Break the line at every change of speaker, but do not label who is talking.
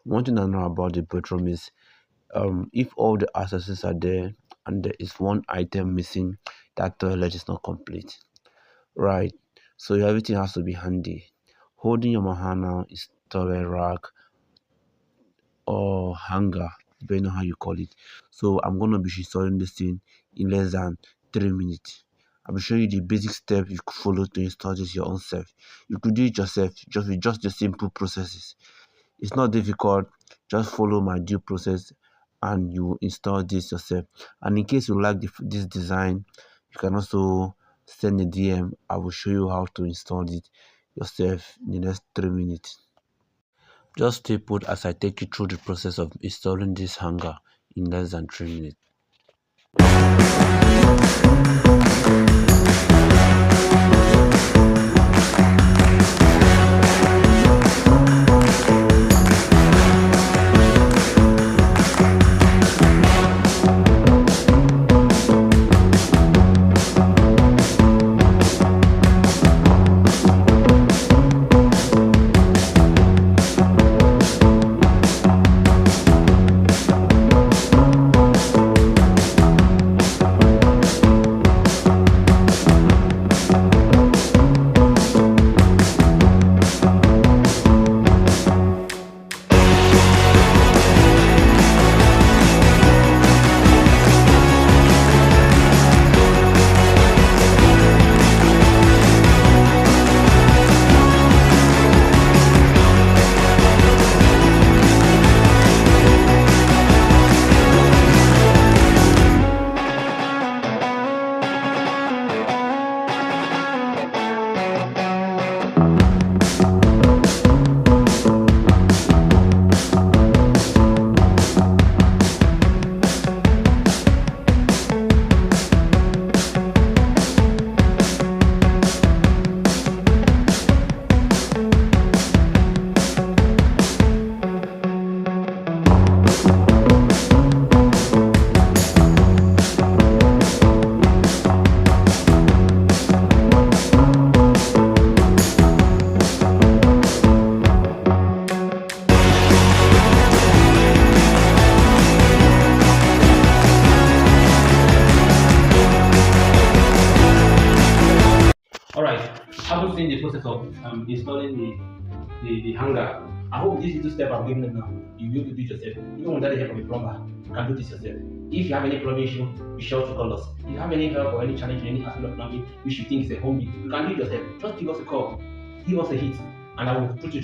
One thing I know about the bedroom is if all the accessories are there and there is one item missing, that toilet is not complete. Right. So everything has to be handy. Holding your mahana is toilet rack or hanger, depending on how you call it. So I'm gonna be installing this thing in less than 3 minutes. I'll be showing you the basic steps you could follow to install this your own self. You could do it yourself just with just the simple processes. It's not difficult. Just follow my due process and you install this yourself. And in case you like this design, you can also send a DM. I will show you how to install it yourself in the next 3 minutes. Just stay put as I take you through the process of installing this hanger in less than 3 minutes. Alright, having seen the process of installing the hanger, I hope this little step I'm giving you now, you'll be able to do it yourself. Even without the help of a plumber, you can do this yourself. If you have any plumbing issue, be sure to call us. If you have any help or any challenge in any aspect of plumbing which you think is a home, you can do it yourself. Just give us a call, give us a hit, and I will put you